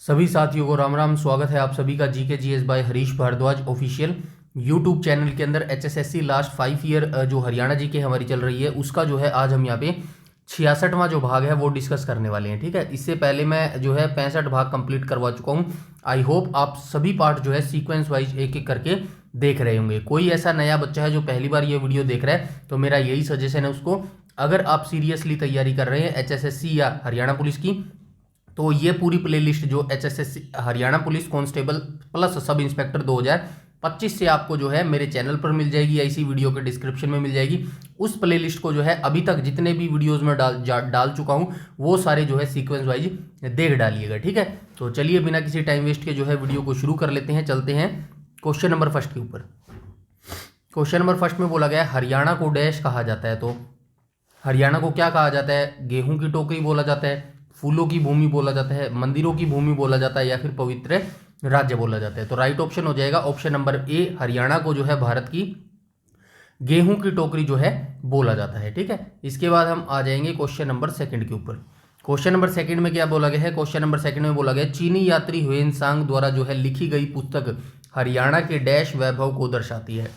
सभी साथियों को राम राम। स्वागत है आप सभी का GK GS by Harish Bhardwaj official YouTube channel के अंदर। एचएसएससी लास्ट 5 ईयर जो हरियाणा जीके हमारी चल रही है उसका जो है आज हम यहाँ पे 66वां जो भाग है वो डिस्कस करने वाले हैं। ठीक है, इससे पहले मैं जो है 65 भाग कंप्लीट करवा चुका हूँ। आई होप आप सभी पार्ट जो है सीक्वेंस वाइज एक एक करके देख रहे होंगे। कोई ऐसा नया बच्चा है जो पहली बार ये वीडियो देख रहा है तो मेरा यही सजेशन है उसको, अगर आप सीरियसली तैयारी कर रहे हैं एचएसएससी या हरियाणा पुलिस की, तो ये पूरी प्लेलिस्ट जो HSSC Haryana police constable plus sub inspector 2025 से आपको जो है मेरे चैनल पर मिल जाएगी या इसी वीडियो के डिस्क्रिप्शन में मिल जाएगी। उस प्लेलिस्ट को जो है अभी तक जितने भी वीडियोस में डाल चुका हूँ वो सारे जो है सीक्वेंस वाइज देख डालिएगा। ठीक है, तो चलिए बिना किसी टाइम वेस्ट के जो है वीडियो को शुरू कर लेते हैं। चलते हैं क्वेश्चन नंबर फर्स्ट के ऊपर। क्वेश्चन नंबर फर्स्ट में बोला गया है हरियाणा को डैश कहा जाता है। तो हरियाणा को क्या कहा जाता है? गेहूं की टोकरी बोला जाता है, फूलों की भूमि बोला जाता है, मंदिरों की भूमि बोला जाता है, या फिर पवित्र राज्य बोला जाता है। तो राइट ऑप्शन हो जाएगा ऑप्शन नंबर ए, हरियाणा को जो है भारत की गेहूं की टोकरी जो है बोला जाता है। ठीक है, इसके बाद हम आ जाएंगे क्वेश्चन नंबर सेकंड के ऊपर। क्वेश्चन नंबर सेकंड में क्या बोला गया है? क्वेश्चन नंबर सेकंड में बोला गया चीनी यात्री ह्वेनसांग द्वारा जो है लिखी गई पुस्तक हरियाणा के डैश वैभव को दर्शाती है।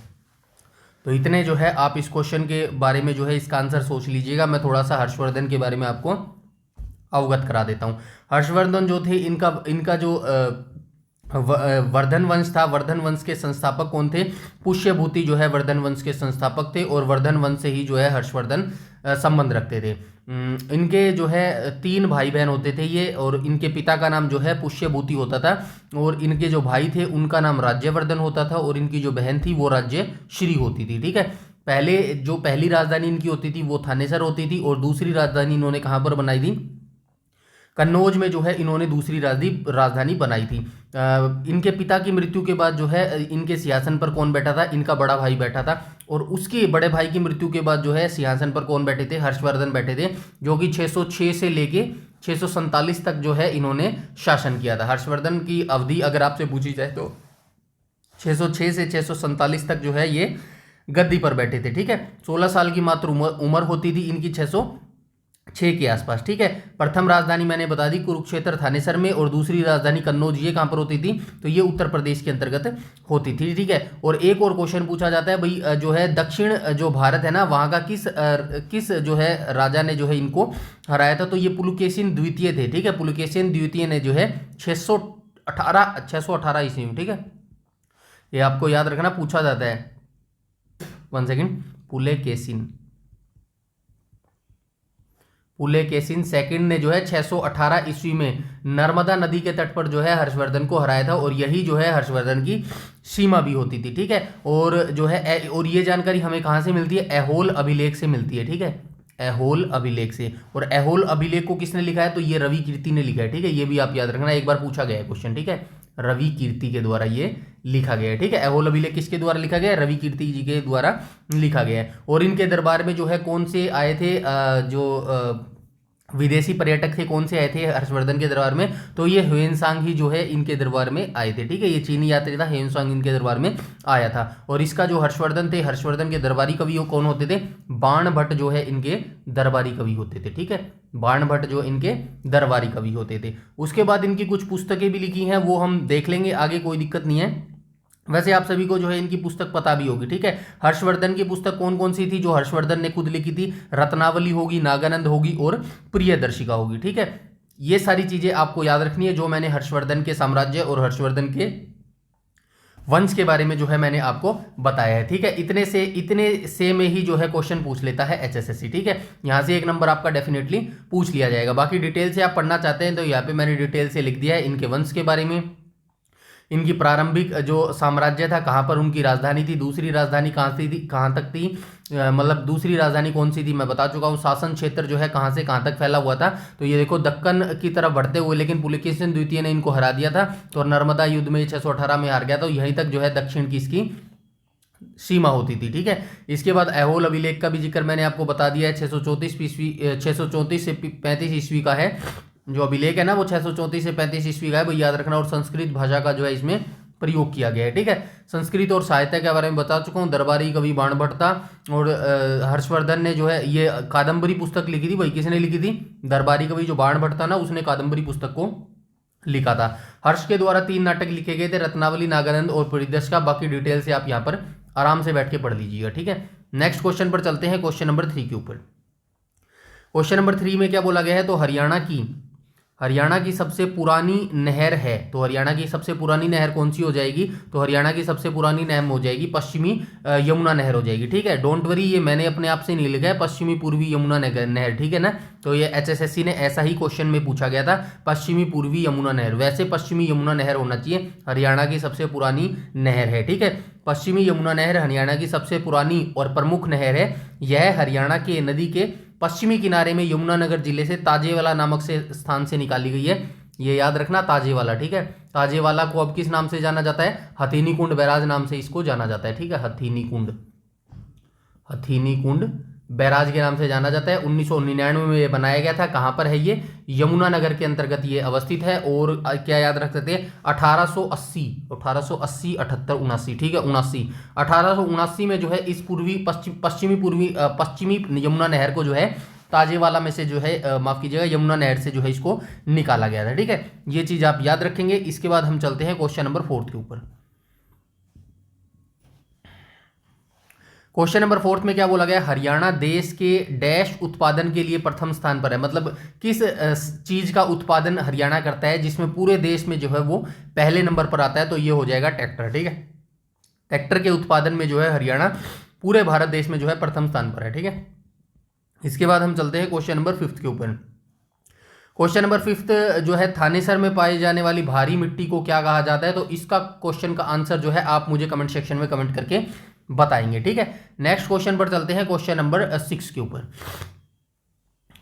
तो इतने जो है आप इस क्वेश्चन के बारे में जो है इसका आंसर सोच लीजिएगा। मैं थोड़ा सा हर्षवर्धन के बारे में आपको अवगत करा देता हूँ। हर्षवर्धन जो थे इनका जो वर्धन वंश था, वर्धन वंश के संस्थापक कौन थे? पुष्यभूति जो है वर्धन वंश के संस्थापक थे और वर्धन वंश से ही जो है हर्षवर्धन संबंध रखते थे। इनके जो है 3 भाई बहन होते थे ये, और इनके पिता का नाम जो है पुष्यभूति होता था, और इनके जो भाई थे उनका नाम राज्यवर्धन होता था, और इनकी जो बहन थी वो राज्यश्री होती थी। ठीक है, पहली राजधानी इनकी होती थी वो थानेसर होती थी, और दूसरी राजधानी इन्होंने कहाँ पर बनाई थी? कन्नौज में जो है इन्होंने दूसरी राजधानी बनाई थी। इनके पिता की मृत्यु के बाद जो है इनके सिंहासन पर कौन बैठा था? इनका बड़ा भाई बैठा था, और उसके बड़े भाई की मृत्यु के बाद जो है सिंहासन पर कौन बैठे थे? हर्षवर्धन बैठे थे, जो कि 606 से लेके 647 तक जो है इन्होंने शासन किया था। हर्षवर्धन की अवधि अगर आपसे पूछी जाए तो 606 से 647 तक जो है ये गद्दी पर बैठे थे। ठीक है, 16 साल की मात्र उम्र होती थी इनकी 606 के आसपास। ठीक है, प्रथम राजधानी मैंने बता दी कुरुक्षेत्र थानेसर में, और दूसरी राजधानी कन्नौज ये कहां पर होती थी? तो ये उत्तर प्रदेश के अंतर्गत होती थी। ठीक है, और एक और क्वेश्चन पूछा जाता है भाई जो है दक्षिण जो भारत है ना वहां का किस जो है राजा ने जो है इनको हराया था? तो ये पुलकेशिन द्वितीय थे। ठीक है, पुलकेशिन द्वितीय ने जो है 618 ईस्वी में। ठीक है, ये आपको याद रखना, पूछा जाता है। 1 सेकेंड, पुलकेशिन सेकंड ने जो है 618 ईस्वी में नर्मदा नदी के तट पर जो है हर्षवर्धन को हराया था, और यही जो है हर्षवर्धन की सीमा भी होती थी। ठीक है, और जो है और ये जानकारी हमें कहाँ से मिलती है? ऐहोल अभिलेख से मिलती है। ठीक है, ऐहोल अभिलेख से। और ऐहोल अभिलेख को किसने लिखा है? तो ये रवि कीर्ति ने लिखा है। ठीक है, ये भी आप याद रखना, एक बार पूछा गया है क्वेश्चन। ठीक है, रवि कीर्ति के द्वारा ये लिखा गया है। ठीक है, ऐहोल अभिलेख किसके द्वारा लिखा गया है? रवि कीर्ति जी के द्वारा लिखा गया है। और इनके दरबार में जो है कौन से आए थे? विदेशी पर्यटक थे, कौन से आए थे हर्षवर्धन के दरबार में? तो ये ह्वेनसांग ही जो है इनके दरबार में आए थे। ठीक है, ये चीनी यात्री था, ह्वेनसांग इनके दरबार में आया था। और इसका जो हर्षवर्धन थे, हर्षवर्धन के दरबारी कवि कौन होते थे? बाण भट्ट जो है इनके दरबारी कवि होते थे। ठीक है, बाण भट्ट जो इनके दरबारी कवि होते थे। उसके बाद इनकी कुछ पुस्तकें भी लिखी हैं, वो हम देख लेंगे आगे, कोई दिक्कत नहीं है। वैसे आप सभी को जो है इनकी पुस्तक पता भी होगी। ठीक है, हर्षवर्धन की पुस्तक कौन कौन सी थी जो हर्षवर्धन ने खुद लिखी थी? रत्नावली होगी, नागानंद होगी, और प्रियदर्शिका होगी। ठीक है, ये सारी चीजें आपको याद रखनी है जो मैंने हर्षवर्धन के साम्राज्य और हर्षवर्धन के वंश के बारे में जो है मैंने आपको बताया है। ठीक है, इतने से में ही जो है क्वेश्चन पूछ लेता है एचएसएससी। ठीक है, यहां से 1 नंबर आपका डेफिनेटली पूछ लिया जाएगा। बाकी डिटेल से आप पढ़ना चाहते हैं तो यहाँ पे मैंने डिटेल से लिख दिया है इनके वंश के बारे में, इनकी प्रारंभिक जो साम्राज्य था कहाँ पर उनकी राजधानी थी, दूसरी राजधानी कहाँ तक थी, मतलब दूसरी राजधानी कौन सी थी मैं बता चुका हूँ। शासन क्षेत्र जो है कहाँ से कहाँ तक फैला हुआ था, तो ये देखो दक्कन की तरफ बढ़ते हुए, लेकिन पुलकेशिन द्वितीय ने इनको हरा दिया था, तो नर्मदा युद्ध में 618 में हार गया, तो यहीं तक जो है दक्षिण की इसकी सीमा होती थी। ठीक है, इसके बाद ऐहोल अभिलेख का भी जिक्र मैंने आपको बता दिया है। 634 से 35 ईस्वी का है जो अभिलेख है ना, वो 634 से 35 ईस्वी का है, वो याद रखना। और संस्कृत भाषा का जो है इसमें प्रयोग किया गया है। ठीक है, संस्कृत और साहित्य के बारे में बता चुका हूँ। दरबारी कवि बाण भट्ट था, और हर्षवर्धन ने जो है ये कादम्बरी पुस्तक लिखी थी। वही किसने लिखी थी? दरबारी कवि जो बाण भट्ट था ना, उसने कादम्बरी पुस्तक को लिखा था। हर्ष के द्वारा 3 नाटक लिखे गए थे, रत्नावली, नागानंद और परिदर्श का। बाकी डिटेल से आप यहाँ पर आराम से बैठ के पढ़ लीजिएगा, ठीक है। नेक्स्ट क्वेश्चन पर चलते हैं, क्वेश्चन नंबर 3 के ऊपर। क्वेश्चन नंबर 3 में क्या बोला गया है, तो हरियाणा की सबसे पुरानी नहर है। तो हरियाणा की सबसे पुरानी नहर कौन सी हो जाएगी, तो हरियाणा की सबसे पुरानी नहर हो जाएगी पश्चिमी यमुना नहर हो जाएगी, ठीक है। डोंट वरी, ये मैंने अपने आप से नहीं लिखा है, पश्चिमी पूर्वी यमुना नहर, ठीक है ना। तो ये एचएसएससी ने ऐसा ही क्वेश्चन में पूछा गया था, पश्चिमी पूर्वी यमुना नहर। वैसे पश्चिमी यमुना नहर होना चाहिए, हरियाणा की सबसे पुरानी नहर है, ठीक है। पश्चिमी यमुना नहर हरियाणा की सबसे पुरानी और प्रमुख नहर है। यह हरियाणा के नदी के पश्चिमी किनारे में यमुनानगर जिले से ताजेवाला नामक से स्थान से निकाली गई है। ये याद रखना, ताजेवाला, ठीक है। ताजेवाला को अब किस नाम से जाना जाता है, हथीनी कुंड बैराज नाम से इसको जाना जाता है, ठीक है। हथीनी कुंड बैराज के नाम से जाना जाता है। 1999 में ये बनाया गया था। कहाँ पर है ये, यमुनानगर के अंतर्गत ये अवस्थित है। और क्या याद रख सकते हैं, 1880 78 79, ठीक है, 79 1879 में जो है इस पश्चिमी यमुना नहर को जो है ताजेवाला में से जो है माफ कीजिएगा, यमुना नहर से जो है इसको निकाला गया था, ठीक है। ये चीज आप याद रखेंगे। इसके बाद हम चलते हैं क्वेश्चन नंबर 4 के ऊपर। क्वेश्चन नंबर 4 में क्या बोला गया, हरियाणा देश के डैश उत्पादन के लिए प्रथम स्थान पर है। मतलब किस चीज का उत्पादन हरियाणा करता है जिसमें पूरे देश में जो है वो पहले नंबर पर आता है, तो ये हो जाएगा ट्रैक्टर, ठीक है। ट्रैक्टर के उत्पादन में जो है हरियाणा पूरे भारत देश में जो है प्रथम स्थान पर है, ठीक है। इसके बाद हम चलते हैं क्वेश्चन नंबर 5 के ऊपर। क्वेश्चन नंबर 5 जो है, थानेसर में पाई जाने वाली भारी मिट्टी को क्या कहा जाता है। तो इसका क्वेश्चन का आंसर जो है आप मुझे कमेंट सेक्शन में कमेंट करके बताएंगे, ठीक है। नेक्स्ट क्वेश्चन पर चलते हैं, क्वेश्चन नंबर 6 के ऊपर।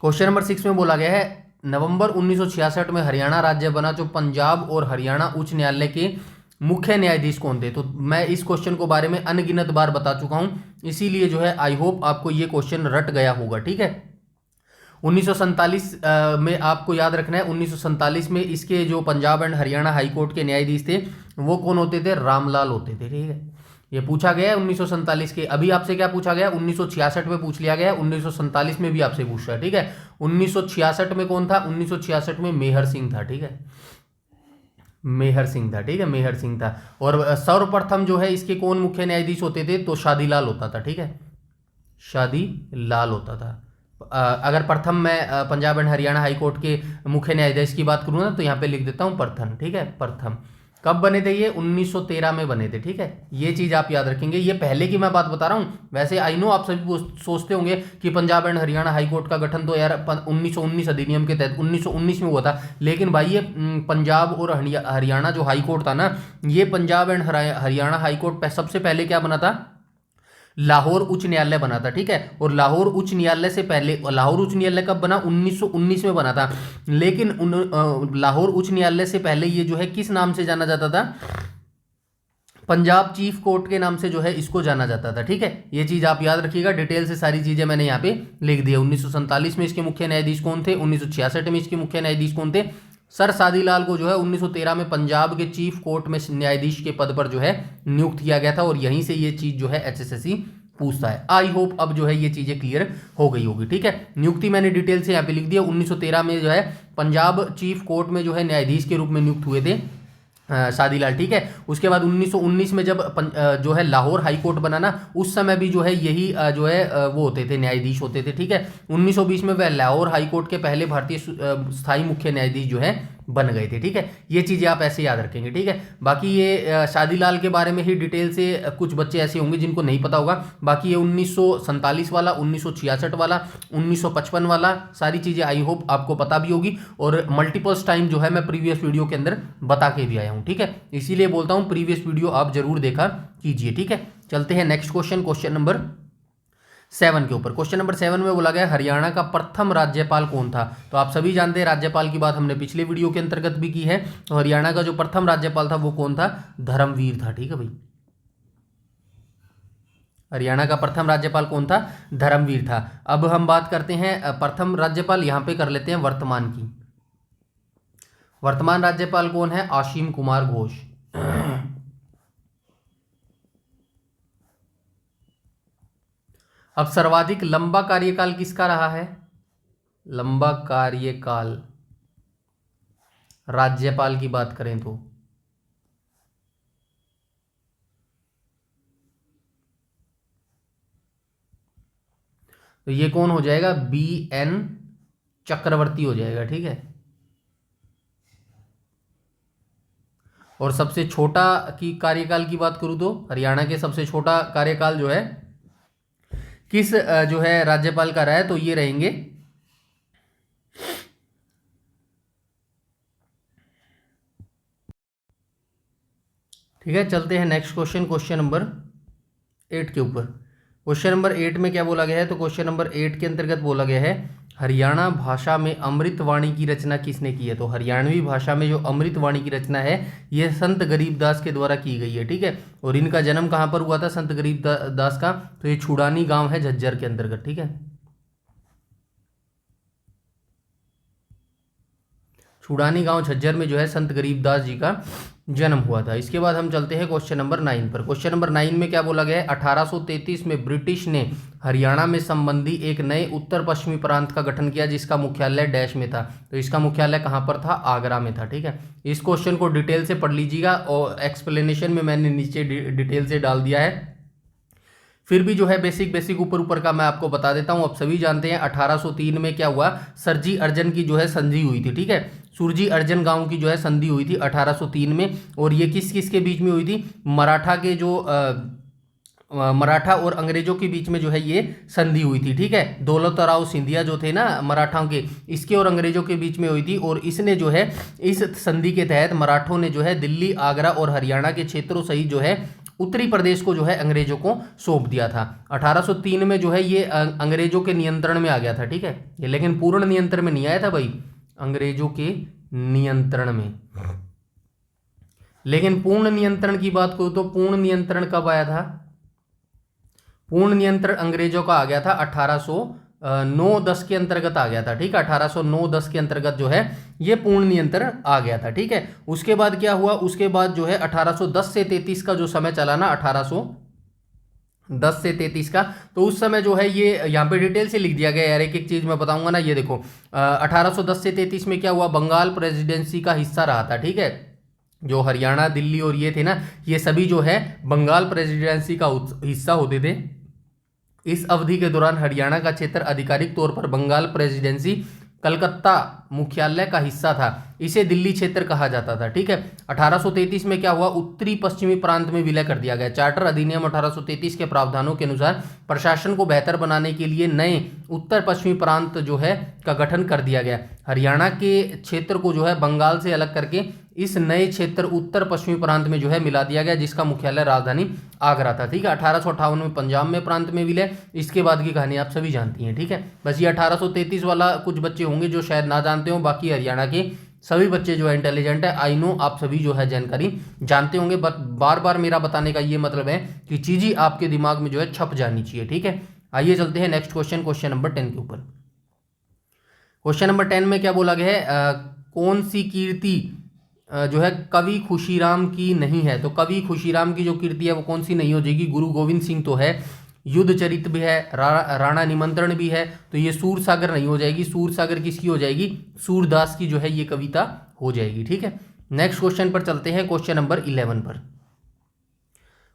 क्वेश्चन नंबर 6 में बोला गया है, नवंबर 1966 में हरियाणा राज्य बना, जो पंजाब और हरियाणा उच्च न्यायालय के मुख्य न्यायाधीश कौन थे। तो मैं इस क्वेश्चन को बारे में अनगिनत बार बता चुका हूं, इसीलिए जो है आई होप आपको ये क्वेश्चन रट गया होगा, ठीक है। 1947 में आपको याद रखना है, 1947 में इसके जो Punjab and Haryana high court के न्यायाधीश थे वो कौन होते थे, रामलाल होते थे, ठीक है। ये पूछा गया है 1947 के। अभी आपसे क्या पूछा गया, 1966 में पूछ लिया गया, 1947 में भी आपसे पूछ रहा है, ठीक है। 1966 में कौन था, 1966 में मेहर सिंह था, ठीक है। मेहर सिंह था, ठीक है, मेहर सिंह था। और सर्वप्रथम जो है इसके कौन मुख्य न्यायाधीश होते थे, तो शादीलाल होता था, ठीक है, शादीलाल होता था। अगर प्रथम मैं Punjab and Haryana high court के मुख्य न्यायाधीश की बात करूँ ना, तो यहाँ पे लिख देता हूँ प्रथम, ठीक है। प्रथम कब बने थे, ये 1913 में बने थे, ठीक है। ये चीज आप याद रखेंगे, ये पहले की मैं बात बता रहा हूँ। वैसे आई नो आप सभी सोचते होंगे कि Punjab and Haryana high court का गठन तो यार 1919 अधिनियम के तहत 1919 में हुआ था। लेकिन भाई ये पंजाब और हरियाणा जो हाई कोर्ट था ना, ये Punjab and Haryana high court सबसे पहले क्या बना था, लाहौर उच्च न्यायालय बना था, ठीक है। और लाहौर उच्च न्यायालय से पहले, लाहौर उच्च न्यायालय कब बना, 1919 में बना था। लेकिन लाहौर उच्च न्यायालय से पहले ये जो है किस नाम से जाना जाता था, पंजाब चीफ कोर्ट के नाम से जो है इसको जाना जाता था, ठीक है। ये चीज आप याद रखिएगा, डिटेल से सारी चीजें मैंने यहाँ पे लिख दी है। 1947 में इसके मुख्य न्यायाधीश कौन थे, 1966 में इसके मुख्य न्यायाधीश कौन थे, सर शादीलाल को जो है 1913 में पंजाब के चीफ कोर्ट में न्यायाधीश के पद पर जो है नियुक्त किया गया था। और यहीं से ये चीज जो है एचएसएससी पूछता है। आई होप अब जो है ये चीजें क्लियर हो गई होगी, ठीक है। नियुक्ति मैंने डिटेल से यहाँ पे लिख दिया। 1913 में जो है पंजाब चीफ कोर्ट में जो है न्यायाधीश के रूप में नियुक्त हुए थे शादीलाल, ठीक है। उसके बाद 1919 में जब जो है लाहौर हाई कोर्ट बना ना, उस समय भी जो है यही जो है वो होते थे, न्यायाधीश होते थे, ठीक है। 1920 में वह लाहौर हाई कोर्ट के पहले भारतीय स्थायी मुख्य न्यायाधीश जो है बन गए थे, ठीक है। ये चीजें आप ऐसे याद रखेंगे, ठीक है। बाकी ये शादीलाल के बारे में ही डिटेल से कुछ बच्चे ऐसे होंगे जिनको नहीं पता होगा। बाकी ये 1947 वाला, 1966 वाला, 1955 वाला सारी चीजें आई होप आपको पता भी होगी। और मल्टीपल्स टाइम जो है मैं प्रीवियस वीडियो के अंदर बता के भी आया हूं, ठीक है। इसीलिए बोलता हूं प्रीवियस वीडियो आप जरूर देखा कीजिए, ठीक है। चलते हैं नेक्स्ट क्वेश्चन, क्वेश्चन नंबर 7 के ऊपर। क्वेश्चन नंबर 7 में बोला गया हरियाणा का प्रथम राज्यपाल कौन था। तो आप सभी जानते हैं राज्यपाल की बात हमने पिछले वीडियो के अंतर्गत भी की है। तो हरियाणा का जो प्रथम राज्यपाल था वो कौन था, धर्मवीर था, ठीक है भाई। हरियाणा का प्रथम राज्यपाल कौन था, धर्मवीर था। अब हम बात करते हैं प्रथम राज्यपाल, यहां पे कर लेते हैं वर्तमान की। वर्तमान राज्यपाल कौन है, असीम कुमार घोष। अब सर्वाधिक लंबा कार्यकाल किसका रहा है, लंबा कार्यकाल राज्यपाल की बात करें तो ये कौन हो जाएगा, BN चक्रवर्ती हो जाएगा। ठीक है। और सबसे छोटा की कार्यकाल की बात करूं तो हरियाणा के सबसे छोटा कार्यकाल जो है किस जो है राज्यपाल का रहा है, तो ये रहेंगे ठीक है। चलते हैं नेक्स्ट क्वेश्चन, क्वेश्चन नंबर 8 के ऊपर। क्वेश्चन नंबर 8 में क्या बोला गया है, तो क्वेश्चन नंबर 8 के अंतर्गत बोला गया है हरियाणा भाषा में अमृतवाणी की रचना किसने की है। तो हरियाणवी भाषा में जो अमृतवाणी की रचना है यह संत गरीबदास के द्वारा की गई है। ठीक है। और इनका जन्म कहाँ पर हुआ था संत गरीबदास का, तो ये छुड़ानी गांव है झज्जर के अंतर्गत। ठीक है। छुड़ानी गांव झज्जर में जो है संत गरीबदास जी का जन्म हुआ था। इसके बाद हम चलते हैं क्वेश्चन नंबर 9 पर। क्वेश्चन नंबर 9 में क्या बोला गया है, 1833 में ब्रिटिश ने हरियाणा में संबंधी एक नए उत्तर पश्चिमी प्रांत का गठन किया जिसका मुख्यालय डैश में था। तो इसका मुख्यालय कहाँ पर था, आगरा में था। ठीक है। इस क्वेश्चन को डिटेल से पढ़ लीजिएगा और एक्सप्लेनेशन में मैंने नीचे डिटेल से डाल दिया है। फिर भी जो है बेसिक ऊपर का मैं आपको बता देता हूं। अब सभी जानते हैं 1803 में क्या हुआ, सरजी अर्जन की जो है संधि हुई थी। ठीक है। सुरजी अर्जन गांव की जो है संधि हुई थी 1803 में। और ये किस किस के बीच में हुई थी, मराठा के जो मराठा और अंग्रेजों के बीच में जो है ये संधि हुई थी। ठीक है। दौलतराव सिंधिया जो थे ना मराठाओं के, इसके और अंग्रेजों के बीच में हुई थी। और इसने जो है इस संधि के तहत मराठों ने जो है दिल्ली, आगरा और हरियाणा के क्षेत्रों सहित जो है उत्तरी प्रदेश को जो है अंग्रेजों को सौंप दिया था। 1803 में जो है ये अंग्रेजों के नियंत्रण में आ गया था। ठीक है। ये लेकिन पूर्ण नियंत्रण में नहीं आया था भाई, अंग्रेजों के नियंत्रण में। लेकिन पूर्ण नियंत्रण की बात करूं तो पूर्ण नियंत्रण कब आया था, पूर्ण नियंत्रण अंग्रेजों का आ गया था 1809-10 के अंतर्गत आ गया था। ठीक है। 1809-10 के अंतर्गत जो है ये पूर्ण नियंत्रण आ गया था। ठीक है। उसके बाद क्या हुआ, उसके बाद जो है 1810 से 33 का जो समय चला ना, 1810 से 33 का, तो उस समय जो है ये यहाँ पे डिटेल से लिख दिया गया यार, एक एक चीज मैं बताऊंगा ना। ये देखो 1810 से 33 में क्या हुआ, बंगाल प्रेसिडेंसी का हिस्सा रहा था। ठीक है। जो हरियाणा, दिल्ली और ये थे ना, ये सभी जो है बंगाल प्रेसिडेंसी का हिस्सा होते थे। इस अवधि के दौरान हरियाणा का क्षेत्र आधिकारिक तौर पर बंगाल प्रेसिडेंसी कलकत्ता मुख्यालय का हिस्सा था। इसे दिल्ली क्षेत्र कहा जाता था। ठीक है। 1833 में क्या हुआ, उत्तरी पश्चिमी प्रांत में विलय कर दिया गया। चार्टर अधिनियम 1833 के प्रावधानों के अनुसार प्रशासन को बेहतर बनाने के लिए नए उत्तर पश्चिमी प्रांत जो है का गठन कर दिया गया। हरियाणा के क्षेत्र को जो है बंगाल से अलग करके इस नए क्षेत्र उत्तर पश्चिमी प्रांत में जो है मिला दिया गया, जिसका मुख्यालय राजधानी आगरा था। ठीक है। 1858 में पंजाब में प्रांत में विलय। इसके बाद की कहानी आप सभी जानती हैं। ठीक है। बस ये 1833 वाला कुछ बच्चे होंगे जो शायद ना जानते हो, बाकी हरियाणा के सभी बच्चे जो है इंटेलिजेंट है। आई नो आप सभी जो है जानकारी जानते होंगे, बट बार बार मेरा बताने का ये मतलब है कि चीजें आपके दिमाग में जो है छप जानी चाहिए। ठीक है। आइए चलते हैं नेक्स्ट क्वेश्चन, क्वेश्चन नंबर 10 के ऊपर। क्वेश्चन नंबर 10 में क्या बोला गया है, कौन सी कीर्ति जो है कवि खुशीराम की नहीं है। तो कवि खुशीराम की जो कीर्ति है वो कौन सी नहीं हो जाएगी, गुरु गोविंद सिंह तो है, युद्ध चरित भी है, राणा निमंत्रण भी है, तो ये सूरसागर नहीं हो जाएगी। सूरसागर किसकी हो जाएगी, सूरदास की जो है ये कविता हो जाएगी। ठीक है। नेक्स्ट क्वेश्चन पर चलते हैं, क्वेश्चन नंबर 11 पर।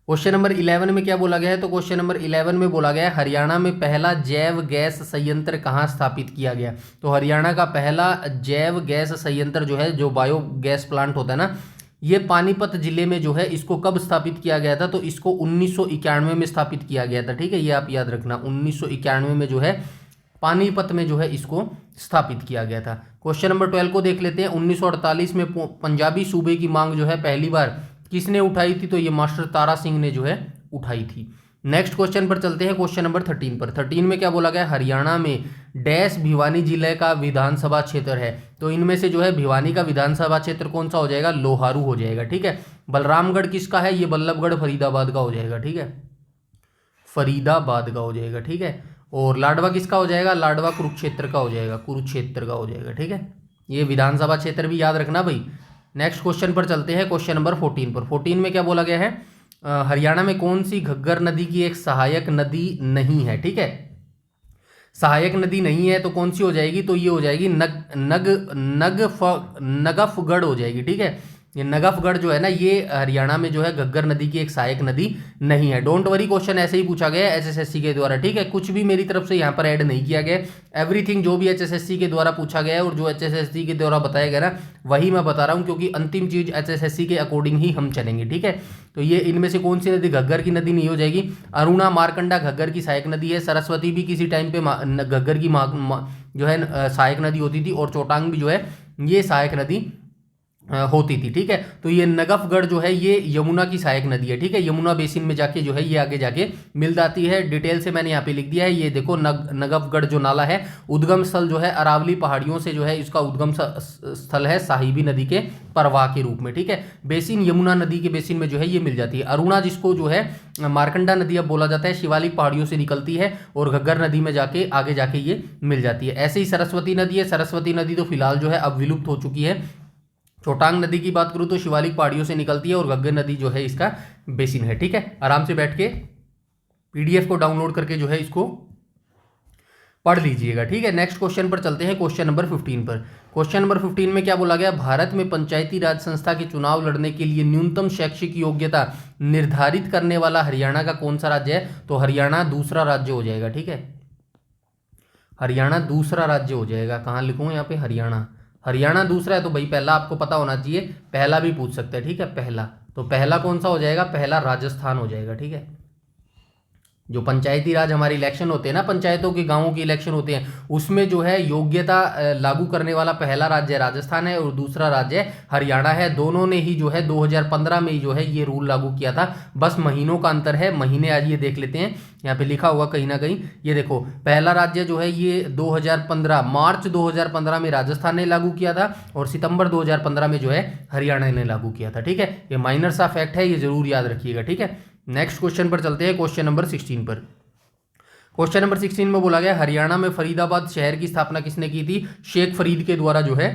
क्वेश्चन नंबर 11 में क्या बोला गया है, तो क्वेश्चन नंबर 11 में बोला गया है हरियाणा में पहला जैव गैस संयंत्र कहाँ स्थापित किया गया। तो हरियाणा का पहला जैव गैस संयंत्र जो है, जो बायो गैस प्लांट होता है ना, ये पानीपत जिले में जो है इसको कब स्थापित किया गया था, तो इसको 1991 में स्थापित किया गया था। ठीक है। ये आप याद रखना, 1991 में जो है पानीपत में जो है इसको स्थापित किया गया था। क्वेश्चन नंबर 12 को देख लेते हैं। 1948 में पंजाबी सूबे की मांग जो है पहली बार किसने उठाई थी, तो ये मास्टर तारा सिंह ने जो है उठाई थी। नेक्स्ट क्वेश्चन पर चलते हैं, क्वेश्चन नंबर 13 पर। 13 में क्या बोला गया, हरियाणा में डैश भिवानी जिले का विधानसभा क्षेत्र है। तो इनमें से जो है भिवानी का विधानसभा क्षेत्र कौन सा हो जाएगा, लोहारू हो जाएगा। ठीक है। बलरामगढ़ किसका है, ये बल्लभगढ़ फरीदाबाद का हो जाएगा। ठीक है। फरीदाबाद का हो जाएगा। ठीक है। और लाडवा किसका हो जाएगा, लाडवा कुरुक्षेत्र का हो जाएगा, कुरुक्षेत्र का हो जाएगा। ठीक है। ये विधानसभा क्षेत्र भी याद रखना भाई। नेक्स्ट क्वेश्चन पर चलते हैं, क्वेश्चन नंबर 14 पर। 14 में क्या बोला गया है, हरियाणा में कौन सी घग्गर नदी की एक सहायक नदी नहीं है। ठीक है। सहायक नदी नहीं है तो कौन सी हो जाएगी, तो ये हो जाएगी नगफगढ़ हो जाएगी। ठीक है, ये नगफगढ़ जो है ना, ये हरियाणा में जो है घग्गर नदी की एक सहायक नदी नहीं है। डोंट वरी, क्वेश्चन ऐसे ही पूछा गया है एचएसएससी के द्वारा। ठीक है, कुछ भी मेरी तरफ से यहाँ पर ऐड नहीं किया गया, एवरीथिंग जो भी एचएसएससी के द्वारा पूछा गया है और जो एचएसएससी के द्वारा बताया गया ना, वही मैं बता रहा हूँ, क्योंकि अंतिम चीज एचएसएससी के अकॉर्डिंग ही हम चलेंगे। ठीक है, तो ये इनमें से कौन सी नदी घग्गर की नदी नहीं हो जाएगी। अरुणा मारकंडा घग्गर की सहायक नदी है। सरस्वती भी किसी टाइम पे घग्गर की जो है सहायक नदी होती थी, और चोटांग भी जो है ये सहायक नदी होती थी। ठीक है, तो ये नगफगढ़ जो है ये यमुना की सहायक नदी है। ठीक है, यमुना बेसिन में जाके जो है ये आगे जाके मिल जाती है। डिटेल से मैंने यहाँ पे लिख दिया है, ये देखो नगफगढ़ जो नाला है, उद्गम स्थल जो है अरावली पहाड़ियों से जो है इसका उद्गम स्थल है साहिबी नदी के प्रवाह के रूप में। ठीक है, बेसिन यमुना नदी के बेसिन में जो है ये मिल जाती है। अरुणा जिसको जो है मारकंडा नदी अब बोला जाता है, शिवालिक पहाड़ियों से निकलती है और घग्गर नदी में जाके आगे जाके ये मिल जाती है। ऐसे ही सरस्वती नदी है। सरस्वती नदी तो फिलहाल जो है अब विलुप्त हो चुकी है। चोटांग नदी की बात करूं तो शिवालिक पहाड़ियों से निकलती है और घग्गर नदी जो है इसका बेसिन है। ठीक है, आराम से बैठ के पीडीएफ को डाउनलोड करके जो है इसको पढ़ लीजिएगा। ठीक है, नेक्स्ट क्वेश्चन पर चलते हैं, क्वेश्चन नंबर 15 पर। क्वेश्चन नंबर 15 में क्या बोला गया, भारत में पंचायती राज संस्था के चुनाव लड़ने के लिए न्यूनतम शैक्षिक योग्यता निर्धारित करने वाला हरियाणा का कौन सा राज्य है, तो हरियाणा दूसरा राज्य हो जाएगा। ठीक है, हरियाणा दूसरा राज्य हो जाएगा। कहाँ लिखूँ यहाँ पे, हरियाणा दूसरा है, तो भाई पहला आपको पता होना चाहिए, पहला भी पूछ सकते हैं। ठीक है, पहला, तो पहला कौन सा हो जाएगा, पहला राजस्थान हो जाएगा। ठीक है, जो पंचायती राज हमारे इलेक्शन होते हैं ना, पंचायतों के गांवों के इलेक्शन होते हैं, उसमें जो है योग्यता लागू करने वाला पहला राज्य राजस्थान है और दूसरा राज्य हरियाणा है। दोनों ने ही जो है 2015 में ही जो है ये रूल लागू किया था, बस महीनों का अंतर है। महीने आज ये देख लेते हैं, यहाँ पे लिखा हुआ कहीं ना कहीं, ये देखो पहला राज्य जो है ये 2015 मार्च 2015 में राजस्थान ने लागू किया था और सितंबर 2015 में जो है हरियाणा ने लागू किया था। ठीक है, ये माइनर सा फैक्ट है, ये जरूर याद रखिएगा। ठीक है, नेक्स्ट क्वेश्चन पर चलते हैं, क्वेश्चन नंबर 16 पर। क्वेश्चन नंबर 16 में बोला गया, हरियाणा में फरीदाबाद शहर की स्थापना किसने की थी, शेख फरीद के द्वारा जो है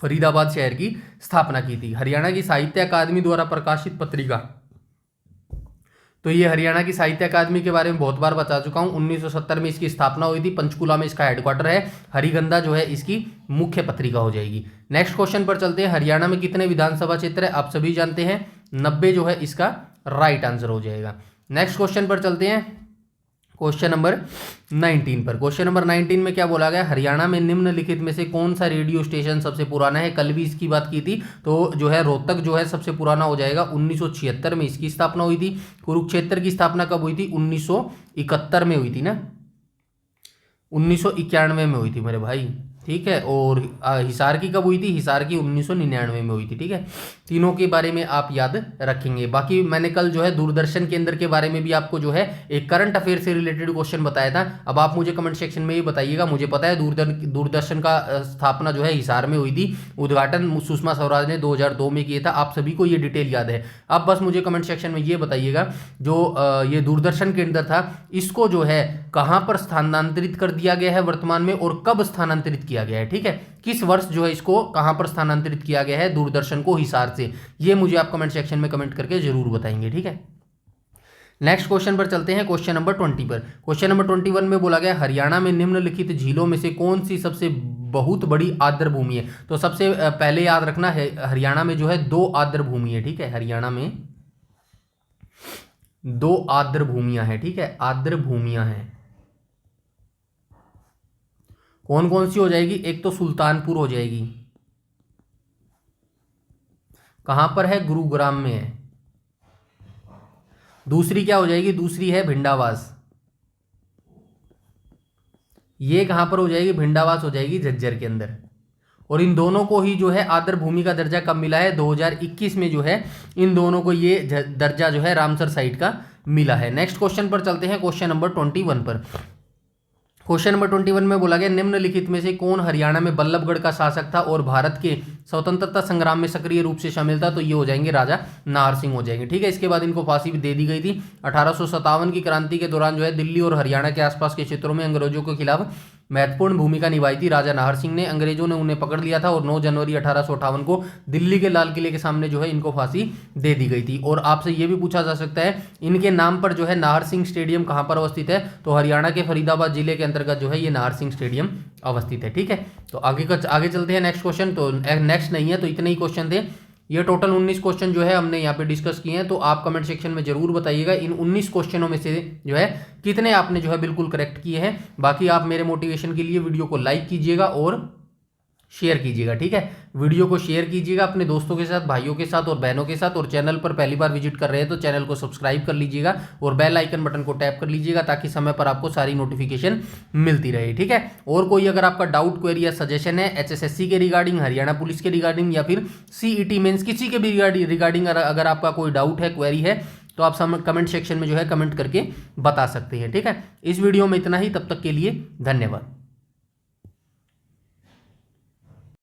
फरीदाबाद शहर की स्थापना की थी। हरियाणा की साहित्य अकादमी द्वारा प्रकाशित पत्रिका, तो ये हरियाणा की साहित्य अकादमी के बारे में बहुत बार बता चुका हूं। 1970 में इसकी स्थापना हुई थी, पंचकुला में इसका हेडक्वार्टर है। हरिगंधा जो है इसकी मुख्य पत्रिका हो जाएगी। नेक्स्ट क्वेश्चन पर चलते हैं, हरियाणा में कितने विधानसभा क्षेत्र है, आप सभी जानते हैं 90 जो है इसका राइट आंसर हो जाएगा। नेक्स्ट क्वेश्चन पर चलते हैं, क्वेश्चन नंबर 19 पर। क्वेश्चन नंबर 19 में क्या बोला गया, हरियाणा में निम्नलिखित में से कौन सा रेडियो स्टेशन सबसे पुराना है। कल भी इसकी बात की थी, तो जो है रोहतक जो है सबसे पुराना हो जाएगा। 1976 में इसकी स्थापना हुई थी। कुरुक्षेत्र की स्थापना कब हुई थी, 1971 में हुई थी ना, 1991 में हुई थी मेरे भाई। ठीक है, और हिसार की कब हुई थी, हिसार की 1999 में हुई थी। ठीक है, तीनों के बारे में आप याद रखेंगे। बाकी मैंने कल जो है दूरदर्शन केंद्र के बारे में भी आपको जो है एक करंट अफेयर से रिलेटेड क्वेश्चन बताया था। अब आप मुझे कमेंट सेक्शन में ये बताइएगा, मुझे पता है दूरदर्शन का स्थापना जो है हिसार में हुई थी, उद्घाटन सुषमा स्वराज ने 2002 में किया था। आप सभी को ये डिटेल याद है। अब बस मुझे कमेंट सेक्शन में ये बताइएगा, जो ये दूरदर्शन केंद्र था, इसको जो है कहाँ पर स्थानांतरित कर दिया गया है वर्तमान में, और कब स्थानांतरित किया गया है। ठीक है, किस वर्ष जो है इसको कहां पर स्थानांतरित किया गया है दूरदर्शन को हिसार से, ये मुझे आप कमेंट सेक्शन में कमेंट करके जरूर बताएंगे। ठीक है, नेक्स्ट क्वेश्चन पर चलते हैं, क्वेश्चन नंबर 20 पर। क्वेश्चन नंबर 21 में बोला गया, हरियाणा में निम्नलिखित झीलों में से कौन सी सबसे बहुत बड़ी आर्द्र भूमि है। तो सबसे पहले याद रखना है, हरियाणा में जो है 2 आर्द्र भूमि है। ठीक है, हरियाणा में 2 आर्द्र भूमियां हैं। ठीक है, आर्द्र भूमियां हैं, कौन कौन सी हो जाएगी, एक तो सुल्तानपुर हो जाएगी, कहां पर है, गुरुग्राम में है। दूसरी क्या हो जाएगी, दूसरी है भिंडावास, ये कहां पर हो जाएगी, भिंडावास हो जाएगी झज्जर के अंदर। और इन दोनों को ही जो है आर्द्र भूमि का दर्जा कब मिला है, 2021 में जो है इन दोनों को ये दर्जा जो है रामसर साइट का मिला है। नेक्स्ट क्वेश्चन पर चलते हैं, क्वेश्चन नंबर 21 पर। क्वेश्चन नंबर 21 में बोला गया, निम्नलिखित में से कौन हरियाणा में बल्लभगढ़ का शासक था और भारत के स्वतंत्रता संग्राम में सक्रिय रूप से शामिल था। तो ये हो जाएंगे राजा नाहर सिंह हो जाएंगे। ठीक है, इसके बाद इनको फांसी भी दे दी गई थी। 1857 की क्रांति के दौरान जो है दिल्ली और हरियाणा के आसपास के क्षेत्रों में अंग्रेजों के खिलाफ महत्वपूर्ण भूमिका निभाई थी राजा नाहर सिंह ने। अंग्रेजों ने उन्हें पकड़ लिया था और 9 जनवरी 1858 को दिल्ली के लाल किले के सामने जो है इनको फांसी दे दी गई थी। और आपसे ये भी पूछा जा सकता है इनके नाम पर जो है नाहर सिंह स्टेडियम कहां पर अवस्थित है, तो हरियाणा के फरीदाबाद जिले के अंतर्गत जो है ये नाहर सिंह स्टेडियम अवस्थित है। ठीक है, तो आगे चलते हैं नेक्स्ट क्वेश्चन। तो नेक्स्ट नहीं है, तो इतने ही क्वेश्चन थे। ये टोटल 19 क्वेश्चन जो है हमने यहाँ पे डिस्कस किए हैं। तो आप कमेंट सेक्शन में जरूर बताइएगा इन 19 क्वेश्चनों में से जो है कितने आपने जो है बिल्कुल करेक्ट किए हैं। बाकी आप मेरे मोटिवेशन के लिए वीडियो को लाइक कीजिएगा और शेयर कीजिएगा। ठीक है, वीडियो को शेयर कीजिएगा अपने दोस्तों के साथ, भाइयों के साथ और बहनों के साथ। और चैनल पर पहली बार विजिट कर रहे हैं तो चैनल को सब्सक्राइब कर लीजिएगा और बेल आइकन बटन को टैप कर लीजिएगा ताकि समय पर आपको सारी नोटिफिकेशन मिलती रहे। ठीक है, और कोई अगर आपका डाउट, क्वेरी या सजेशन है एचएसएससी के रिगार्डिंग, हरियाणा पुलिस के रिगार्डिंग या फिर सीईटी मेंस किसी के भी रिगार्डिंग अगर आपका कोई डाउट है, क्वेरी है, तो आप कमेंट सेक्शन में जो है कमेंट करके बता सकते हैं। ठीक है, इस वीडियो में इतना ही, तब तक के लिए धन्यवाद।